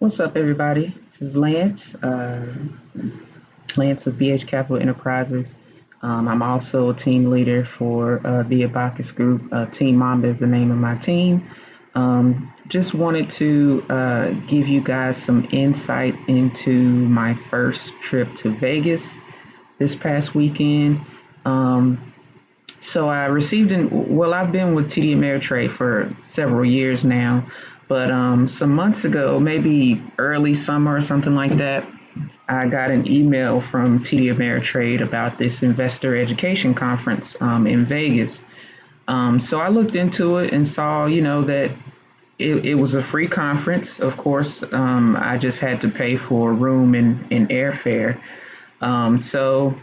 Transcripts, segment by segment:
What's up, everybody? This is Lance, Lance of BH Capital Enterprises. I'm also a team leader for the Abacus Group. Team Mamba is the name of my team. Just wanted to give you guys some insight into my first trip to Vegas this past weekend. So I received I've been with TD Ameritrade for several years now, but some months ago, maybe early summer or something like that, I got an email from TD Ameritrade about this investor education conference in Vegas. So I looked into it and saw, that it was a free conference. Of course, I just had to pay for room and airfare. So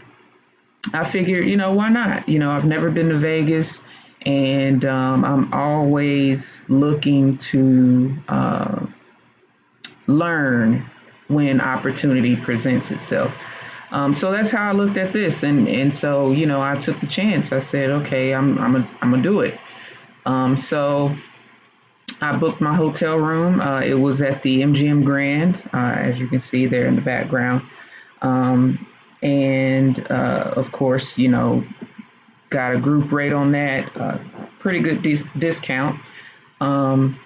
I figured, why not? I've never been to Vegas, and I'm always looking to learn when opportunity presents itself. So that's how I looked at this, and so I took the chance. I said, okay, I'm gonna do it. So I booked my hotel room. It was at the MGM Grand, as you can see there in the background. And of course, got a group rate on that, pretty good discount. Um,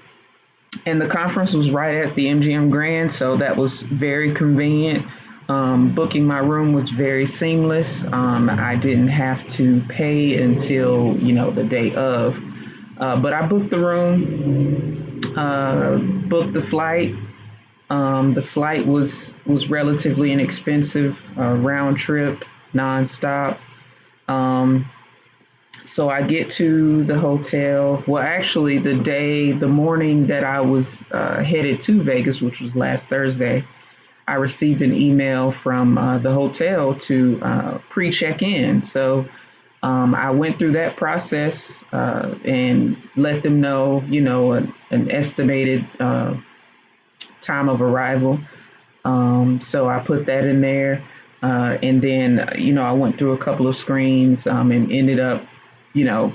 and the conference was right at the MGM Grand, so that was very convenient. Booking my room was very seamless. I didn't have to pay until the day of, but I booked the room, booked the flight. The flight was relatively inexpensive, round trip, nonstop. Um, so I get to the hotel. Well, actually, the morning that I was headed to Vegas, which was last Thursday, I received an email from the hotel to pre-check in. So I went through that process and let them know, an estimated time of arrival. So I put that in there. And then, I went through a couple of screens and ended up, you know,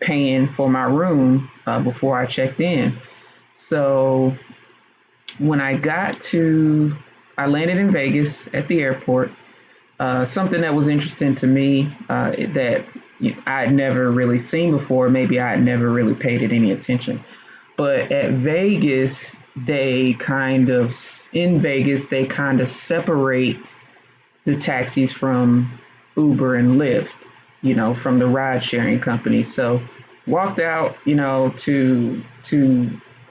paying for my room before I checked in. So when I landed in Vegas at the airport. Something that was interesting to me that I had never really seen before, maybe I had never really paid it any attention. But at Vegas, in Vegas, they kind of separate the taxis from Uber and Lyft, from the ride sharing company. So walked out, to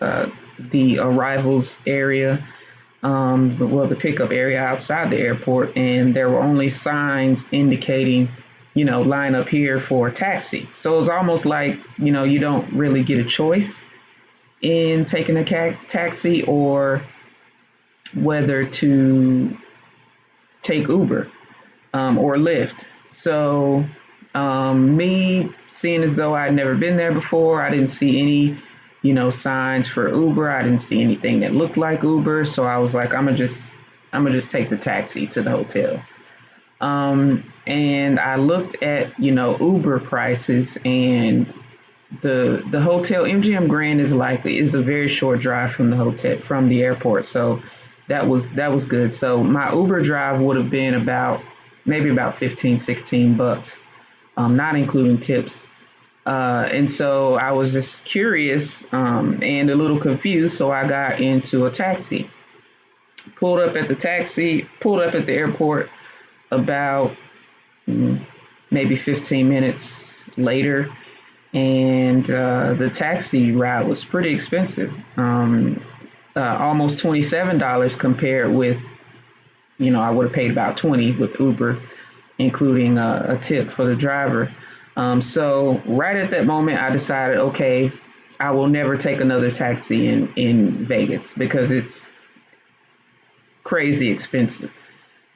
uh, the arrivals area, the pickup area outside the airport, and there were only signs indicating, line up here for a taxi. So it was almost like, you don't really get a choice in taking a taxi or whether to take Uber or Lyft. So, me seeing as though I'd never been there before, I didn't see any, signs for Uber. I didn't see anything that looked like Uber. So I was like, I'm gonna just take the taxi to the hotel. And I looked at, Uber prices, and the hotel MGM Grand is a very short drive from the airport. So that was good. So my Uber drive would have been maybe about 15, $16, not including tips. And so I was just curious and a little confused. So I got into a taxi, pulled up at the airport about maybe 15 minutes later, and the taxi ride was pretty expensive, almost $27 compared with, I would have paid about 20 with Uber, including a tip for the driver. So right at that moment, I decided, okay, I will never take another taxi in Vegas because it's crazy expensive.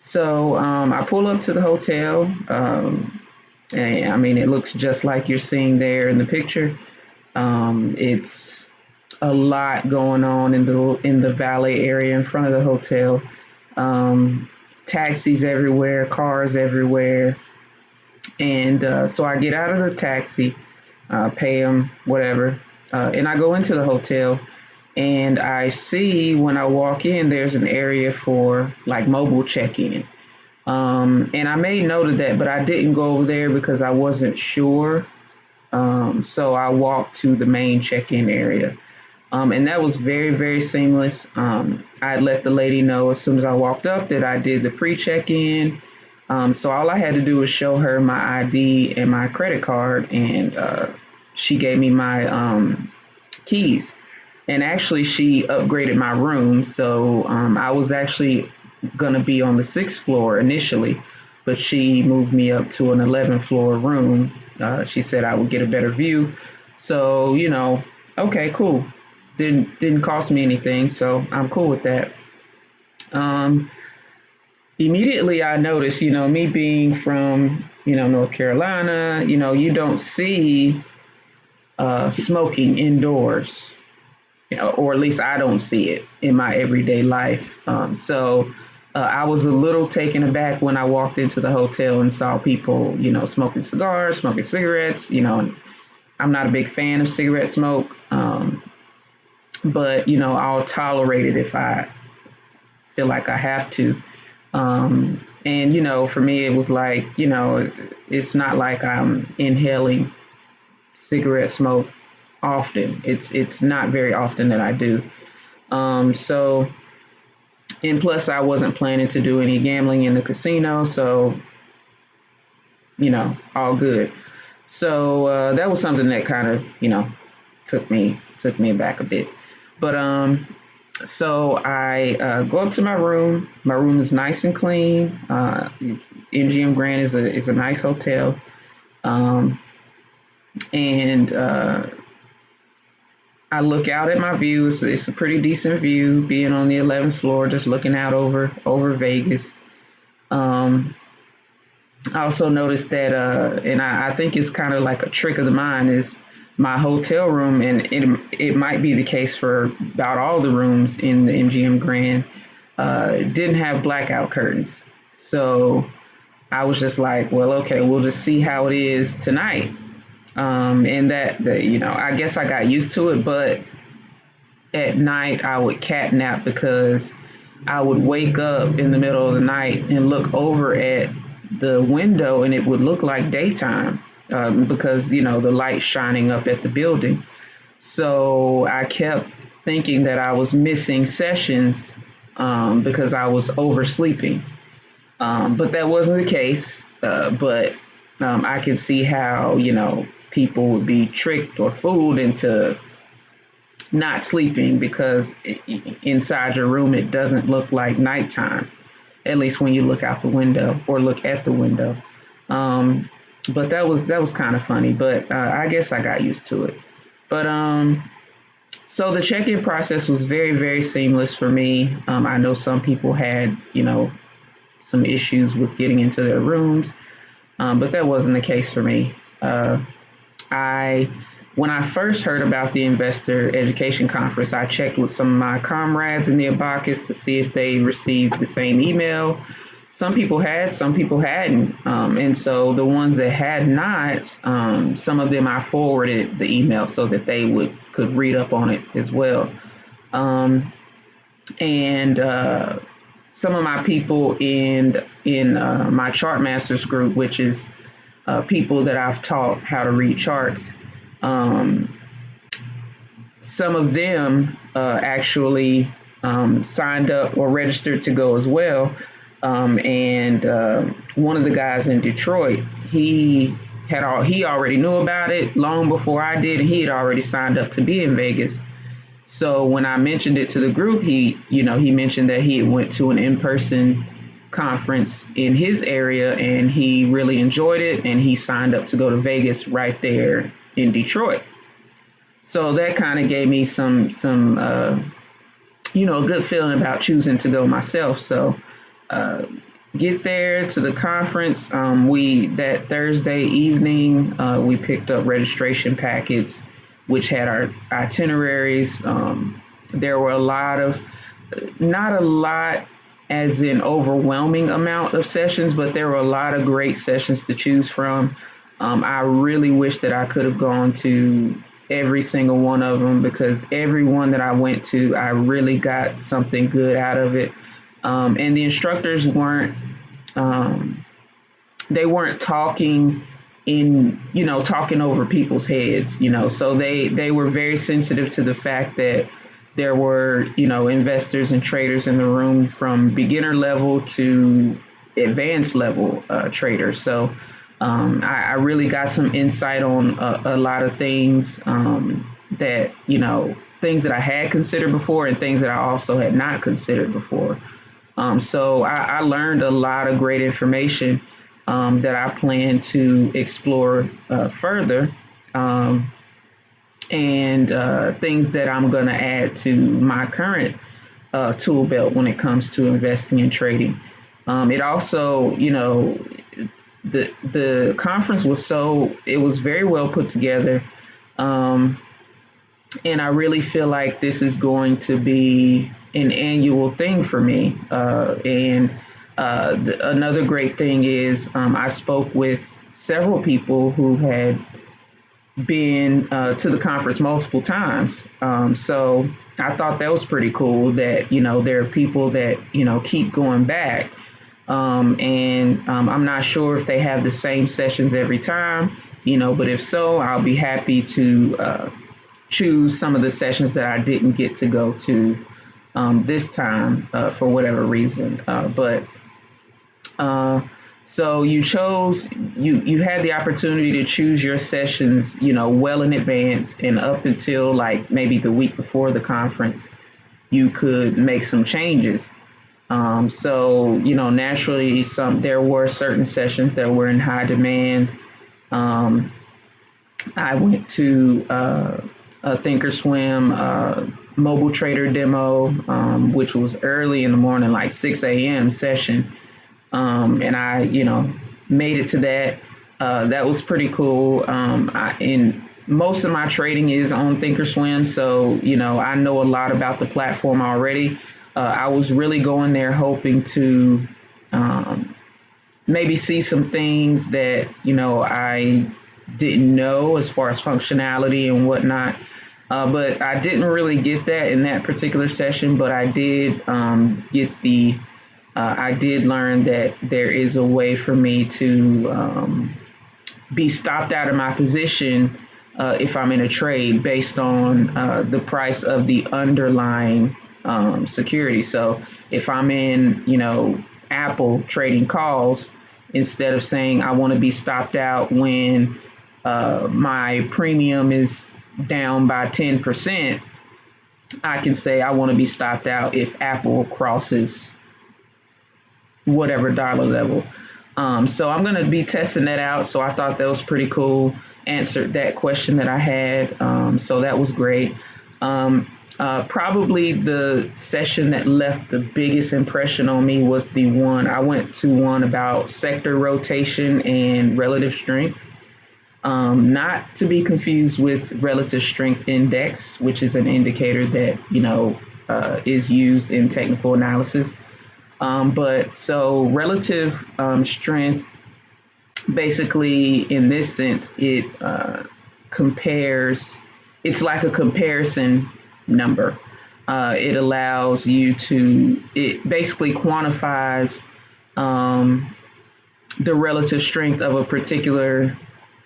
So I pull up to the hotel. And, I mean, it looks just like you're seeing there in the picture. It's a lot going on in the valet area in front of the hotel. Taxis everywhere, cars everywhere, and so I get out of the taxi, pay them whatever, and I go into the hotel, and I see when I walk in, there's an area for like mobile check-in. And I made note of that, but I didn't go over there because I wasn't sure. So I walked to the main check-in area. And that was very, very seamless. I let the lady know as soon as I walked up that I did the pre-check-in. So all I had to do was show her my ID and my credit card, and she gave me my keys. And actually, she upgraded my room. So I was actually going to be on the sixth floor initially, but she moved me up to an 11th floor room. She said I would get a better view. So, okay, cool. Didn't cost me anything, so I'm cool with that. Um, Immediately I noticed, me being from, North Carolina, you don't see smoking indoors, or at least I don't see it in my everyday life. So I was a little taken aback when I walked into the hotel and saw people, smoking cigars, smoking cigarettes. I'm not a big fan of cigarette smoke, but I'll tolerate it if I feel like I have to. And for me, it was like, it's not like I'm inhaling cigarette smoke often. It's not very often that I do. So, and plus, I wasn't planning to do any gambling in the casino, so all good. So that was something that kind of took me aback a bit. But so I go up to my room. My room is nice and clean. MGM Grand is a nice hotel, um, and I look out at my view. It's a pretty decent view, being on the 11th floor, just looking out over Vegas. Um, I also noticed that, and I think it's kind of like a trick of the mind, is my hotel room, and it might be the case for about all the rooms in the MGM Grand, didn't have blackout curtains. So I was just like, well, okay, we'll just see how it is tonight. And I guess I got used to it, but at night I would catnap because I would wake up in the middle of the night and look over at the window, and it would look like daytime, because the light shining up at the building. So I kept thinking that I was missing sessions, because I was oversleeping. But that wasn't the case. But I could see how people would be tricked or fooled into not sleeping because inside your room it doesn't look like nighttime, at least when you look out the window or look at the window. But that was kind of funny, but I guess I got used to it. But so the check-in process was very, very seamless for me. I know some people had some issues with getting into their rooms, but that wasn't the case for me. I When I first heard about the investor education conference, I checked with some of my comrades in the Abacus to see if they received the same email. Some people had, some people hadn't. And so the ones that had not, some of them I forwarded the email so that they could read up on it as well. And some of my people in my chart masters group, which is people that I've taught how to read charts. Um, some of them actually signed up or registered to go as well. And one of the guys in Detroit, he already knew about it long before I did, and he had already signed up to be in Vegas. So when I mentioned it to the group, he mentioned that he went to an in-person conference in his area and he really enjoyed it, and he signed up to go to Vegas right there in Detroit. So that kind of gave me some a good feeling about choosing to go myself. So get there to the conference. That Thursday evening, we picked up registration packets, which had our itineraries. There were not a lot as in overwhelming amount of sessions, but there were a lot of great sessions to choose from. I really wish that I could have gone to every single one of them because every one that I went to, I really got something good out of it. And the instructors um, they weren't talking talking over people's heads, so they were very sensitive to the fact that there were, investors and traders in the room from beginner level to advanced level traders. So I really got some insight on a lot of things that, things that I had considered before and things that I also had not considered before. So I learned a lot of great information that I plan to explore further, um, and things that I'm going to add to my current tool belt when it comes to investing and trading. It also, the conference it was very well put together. Um, and I really feel like this is going to be an annual thing for me. And Another great thing is I spoke with several people who had been to the conference multiple times. So I thought that was pretty cool that, there are people that, keep going back. I'm not sure if they have the same sessions every time, but if so, I'll be happy to choose some of the sessions that I didn't get to go to this time for whatever reason. But uh, so you had the opportunity to choose your sessions, well in advance, and up until like maybe the week before the conference, you could make some changes. So naturally, there were certain sessions that were in high demand. Um, I went to a Thinkorswim mobile trader demo, which was early in the morning, like 6 a.m. session, and I, made it to that. That was pretty cool. In most of my trading is on Thinkorswim, so I know a lot about the platform already. I was really going there hoping to um, maybe see some things that I didn't know as far as functionality and whatnot. But I didn't really get that in that particular session. But I did I did learn that there is a way for me to be stopped out of my position if I'm in a trade based on the price of the underlying security. So if I'm in, Apple trading calls, instead of saying I want to be stopped out when my premium is down by 10%, I can say I want to be stopped out if Apple crosses whatever dollar level. So I'm going to be testing that out. So I thought that was pretty cool. Answered that question that I had. So that was great. Probably the session that left the biggest impression on me was the one I went to one about sector rotation and relative strength. Not to be confused with relative strength index, which is an indicator that is used in technical analysis. But so relative strength, basically, in this sense, it compares. It's like a comparison number. It allows you to. It basically quantifies the relative strength of a particular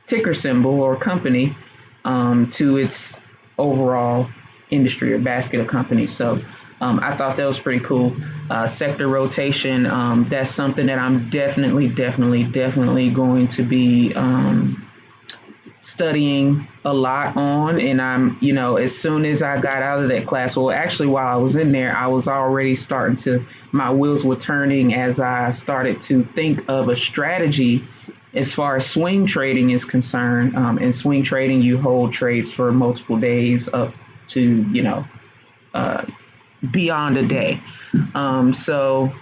ticker symbol or company to its overall industry or basket of companies. So I thought that was pretty cool. Sector rotation, that's something that I'm definitely going to be studying a lot on. And as soon as I got out of that class, well, actually, while I was in there, I was already my wheels were turning as I started to think of a strategy as far as swing trading is concerned. In swing trading, you hold trades for multiple days up to, uh, beyond a day. So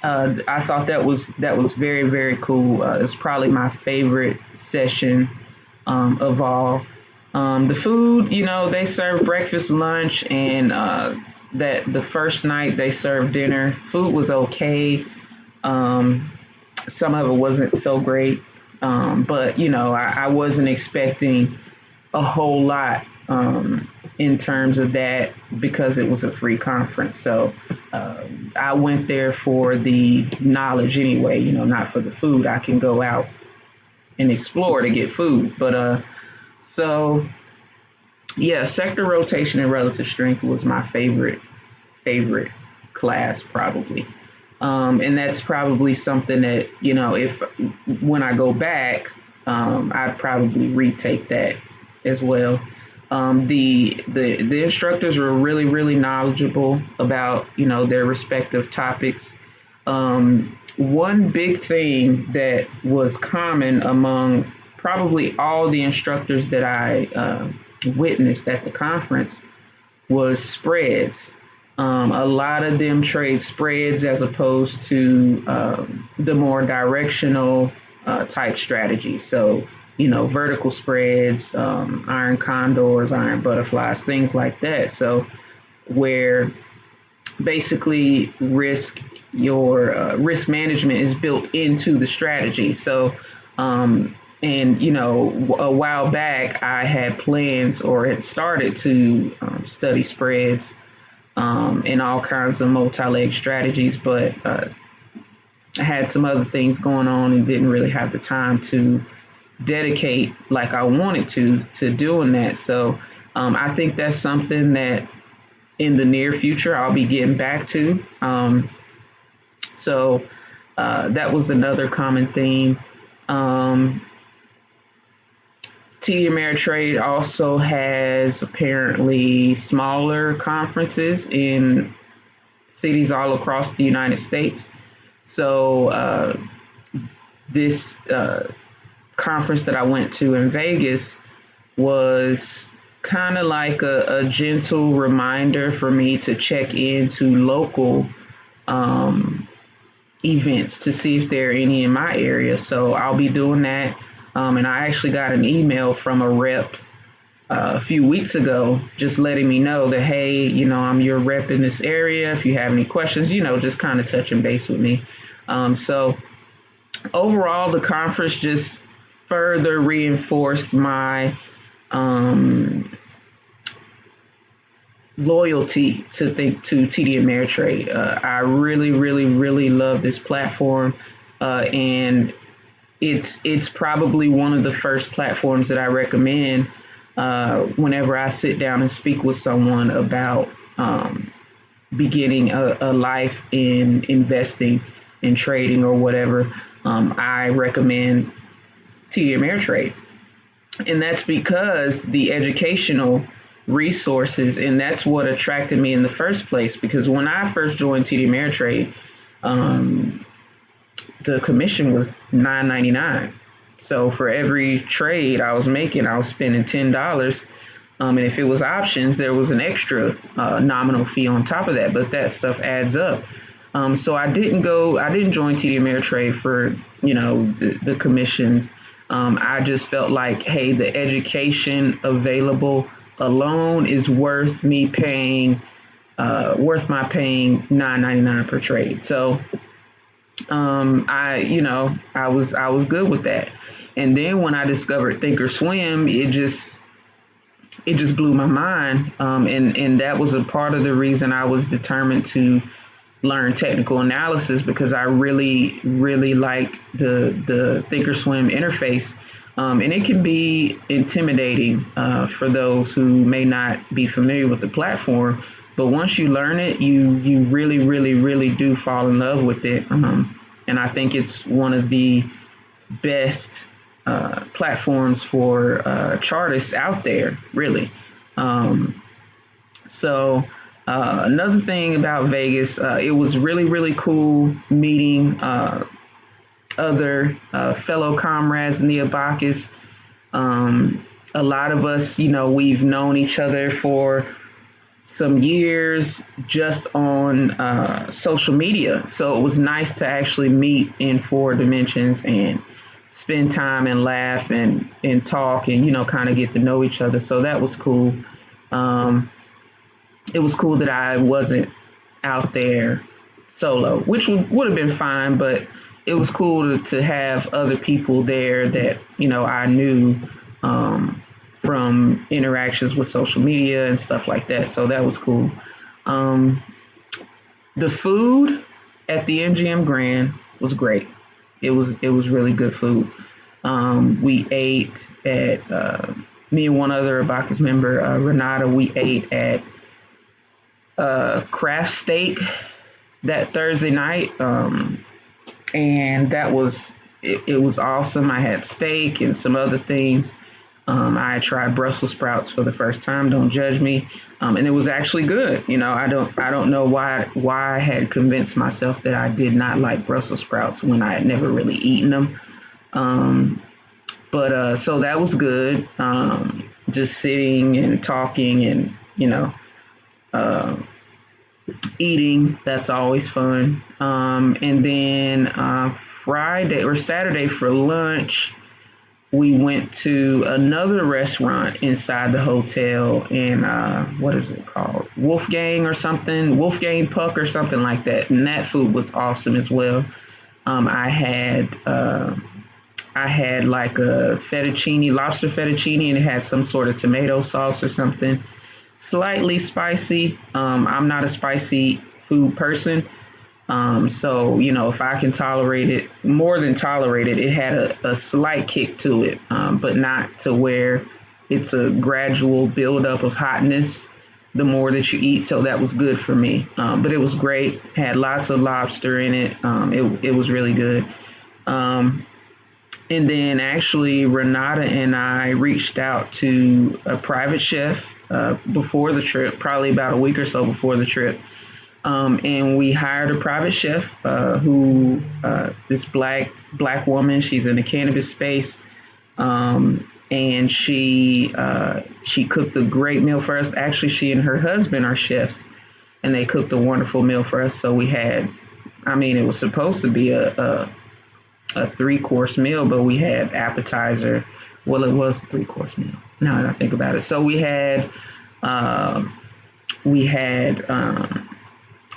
I thought that was very, very cool. It's probably my favorite session of all. The food, they serve breakfast, lunch, and that the first night they served dinner. Food was okay. Um, some of it wasn't so great, but I wasn't expecting a whole lot in terms of that because it was a free conference. So I went there for the knowledge anyway, not for the food. I can go out and explore to get food. So yeah, sector rotation and relative strength was my favorite class probably. And that's probably something that, if when I go back, I'd probably retake that as well. The instructors were really knowledgeable about their respective topics. One big thing that was common among probably all the instructors that I witnessed at the conference was spreads. A lot of them trade spreads as opposed to the more directional type strategies. So, vertical spreads, iron condors, iron butterflies, things like that. So, where basically your risk management is built into the strategy. So, and a while back, I had plans or had started to study spreads and all kinds of multi-leg strategies, but I had some other things going on and didn't really have the time to dedicate like I wanted to doing that. So I think that's something that in the near future I'll be getting back to. So that was another common theme. TD Ameritrade also has apparently smaller conferences in cities all across the United States. So this conference that I went to in Vegas was kind of like a gentle reminder for me to check into local events to see if there are any in my area. So I'll be doing that. And I actually got an email from a rep a few weeks ago just letting me know that, hey, I'm your rep in this area. If you have any questions, just kind of touching base with me. So overall, the conference just further reinforced my loyalty to TD Ameritrade. I really love this platform, and it's probably one of the first platforms that I recommend whenever I sit down and speak with someone about beginning a life in investing in trading or whatever. I recommend TD Ameritrade. And that's because the educational resources, and that's what attracted me in the first place. Because when I first joined TD Ameritrade, the commission was $9.99. So for every trade I was making, I was spending $10. And if it was options, there was an extra nominal fee on top of that. But that stuff adds up. So I didn't join TD Ameritrade for the commissions. I just felt like, hey, the education available alone is worth my paying $9.99 per trade. So I was good with that. And then when I discovered Thinkorswim, it just blew my mind. And that was a part of the reason I was determined to learn technical analysis, because I really liked the Thinkorswim interface. And it can be intimidating for those who may not be familiar with the platform. But once you learn it, you really do fall in love with it. And I think it's one of the best platforms for chartists out there, really. So another thing about Vegas, it was really cool meeting other fellow comrades in the Abacus. A lot of us, we've known each other for some years just on social media. So it was nice to actually meet in four dimensions and spend time and laugh and talk and, kind of get to know each other. So that was cool. It was cool that I wasn't out there solo, which would have been fine, but it was cool to have other people there that, I knew from from interactions with social media and stuff like that. So that was cool. Um, the food at the MGM Grand was great. It was really good food. We ate at me and one other Abacus member, Renata. We ate at Craft Steak that Thursday night, and it was awesome. I had steak and some other things. I tried Brussels sprouts for the first time. Don't judge me. And it was actually good. I don't know why I had convinced myself that I did not like Brussels sprouts when I had never really eaten them. Um, but so that was good. Just sitting and talking and uh, eating. That's always fun. And then Friday or Saturday for lunch, we went to another restaurant inside the hotel in what is it called? Wolfgang or something, Wolfgang Puck or something like that. And that food was awesome as well. I had like a fettuccine, lobster fettuccine, and it had some sort of tomato sauce or something. Slightly spicy. I'm not a spicy food person. So, if I can tolerate it, more than tolerate it, it had a slight kick to it, but not to where it's a gradual buildup of hotness the more that you eat. So that was good for me. But it was great. Had lots of lobster in it. It was really good. Um, and then actually, Renata and I reached out to a private chef before the trip, probably about a week or so before the trip. And we hired a private chef who this black woman. She's in the cannabis space, and she cooked a great meal for us. Actually, she and her husband are chefs, and they cooked a wonderful meal for us. So we had, I mean, it was supposed to be a 3-course meal, but we had appetizer. Well, it was a 3-course meal. Now that I think about it, so we had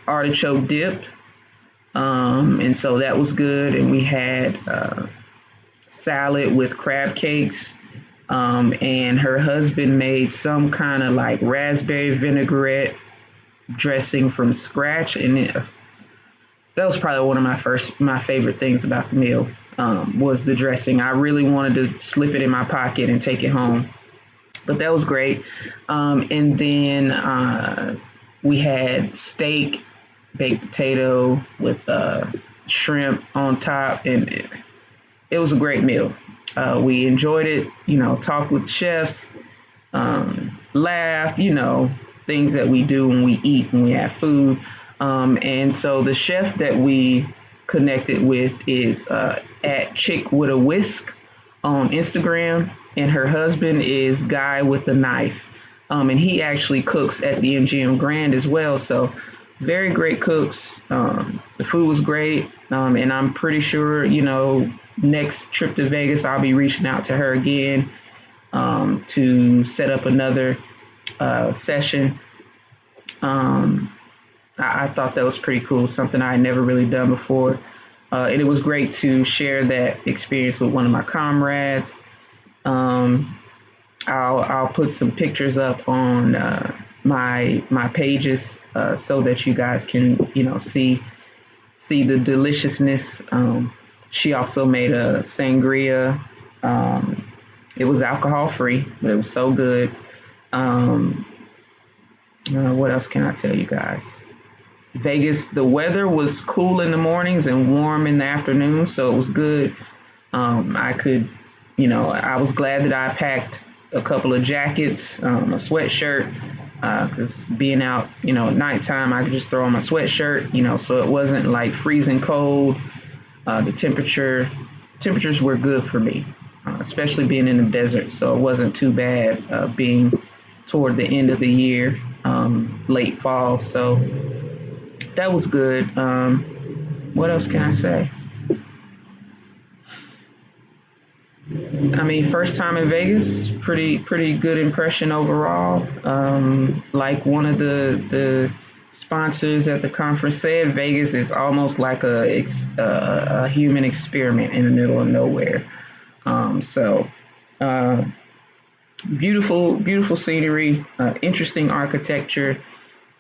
artichoke dip, and so that was good. And we had salad with crab cakes, and her husband made some kind of like raspberry vinaigrette dressing from scratch, and that was probably one of my favorite things about the meal, was the dressing. I really wanted to slip it in my pocket and take it home, but that was great. And then we had steak, baked potato with shrimp on top, and it was a great meal. We enjoyed it, talked with chefs, laughed, things that we do when we eat, when we have food. And so the chef that we connected with is at Chick with a Whisk on Instagram, and her husband is Guy with a Knife. And he actually cooks at the MGM Grand as well. So very great cooks. The food was great. And I'm pretty sure, next trip to Vegas, I'll be reaching out to her again to set up another session. I thought that was pretty cool, something I had never really done before. And it was great to share that experience with one of my comrades. I'll put some pictures up on my pages so that you guys can see the deliciousness. She also made a sangria. It was alcohol free, but it was so good. What else can I tell you guys? Vegas, the weather was cool in the mornings and warm in the afternoon, so it was good. I was glad that I packed a couple of jackets, a sweatshirt, because being out, at nighttime, I could just throw on my sweatshirt, so it wasn't like freezing cold. The temperatures were good for me, especially being in the desert, so it wasn't too bad being toward the end of the year, late fall, so that was good. What else can I say? I mean, first time in Vegas, pretty good impression overall. Like one of the sponsors at the conference said, Vegas is almost like a human experiment in the middle of nowhere. So Beautiful, beautiful scenery, interesting architecture,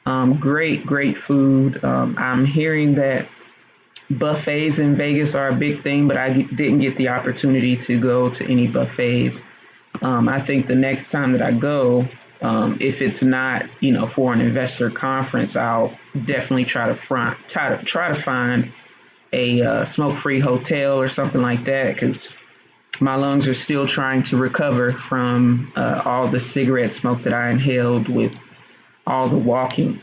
great food. I'm hearing that buffets in Vegas are a big thing, but I didn't get the opportunity to go to any buffets. I think the next time that I go, if it's not, for an investor conference, I'll definitely try to find a smoke-free hotel or something like that because my lungs are still trying to recover from all the cigarette smoke that I inhaled with all the walking.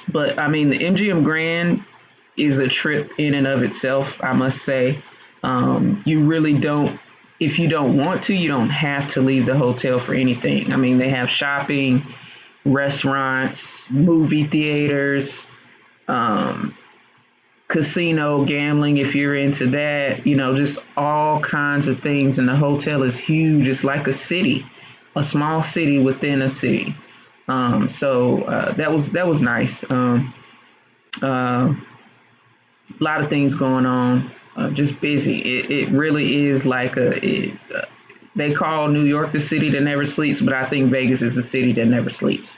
But I mean, the MGM Grand is a trip in and of itself, I must say. You really don't, if you don't want to, you don't have to leave the hotel for anything. I mean, they have shopping, restaurants, movie theaters, um, casino gambling if you're into that, just all kinds of things. And the hotel is huge. It's like a city, a small city within a city. So that was nice. Uh, a lot of things going on. Just busy. It really is like they call New York the city that never sleeps, but I think Vegas is the city that never sleeps.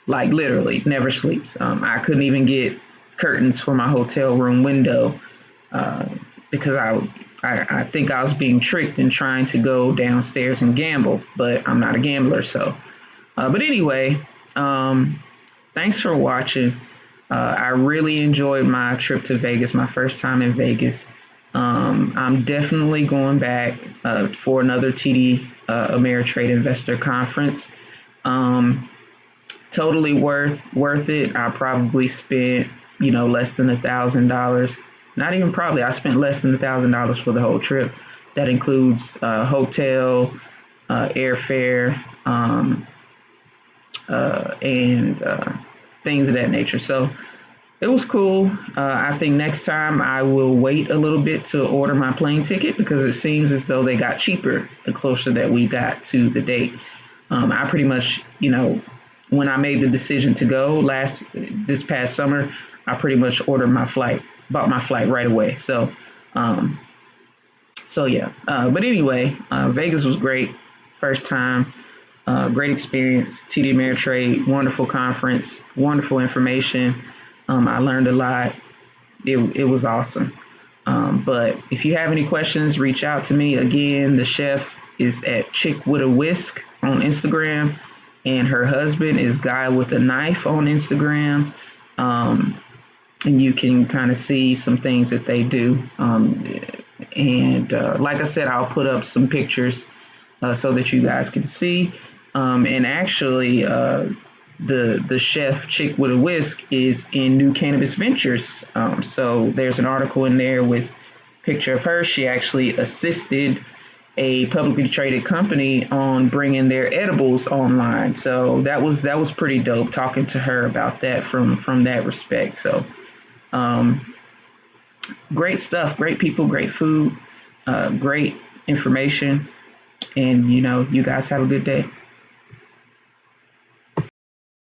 Like literally never sleeps. I couldn't even get curtains for my hotel room window uh, because I think I was being tricked in trying to go downstairs and gamble, but I'm not a gambler. So, but anyway, um, thanks for watching. I really enjoyed my trip to Vegas, my first time in Vegas. I'm definitely going back for another TD Ameritrade Investor Conference. Um, Totally worth it. I probably spent less than $1,000. Not even probably. I spent less than $1,000 for the whole trip. That includes hotel, airfare, and things of that nature. So it was cool. I think next time I will wait a little bit to order my plane ticket because it seems as though they got cheaper the closer that we got to the date. I pretty much, when I made the decision to go this past summer, I pretty much bought my flight right away. Um, so yeah. But anyway, Vegas was great, first time, great experience. TD Ameritrade, wonderful conference, wonderful information. I learned a lot. It was awesome. But if you have any questions, reach out to me. Again, the chef is at Chick with a Whisk on Instagram, and her husband is Guy with a Knife on Instagram. Um, and you can kind of see some things that they do. And like I said, I'll put up some pictures so that you guys can see. And actually, the chef Chick with a Whisk is in New Cannabis Ventures. So there's an article in there with a picture of her. She actually assisted a publicly traded company on bringing their edibles online. So that was pretty dope. Talking to her about that from that respect. So um, great stuff, great people, great food, great information, and you guys have a good day.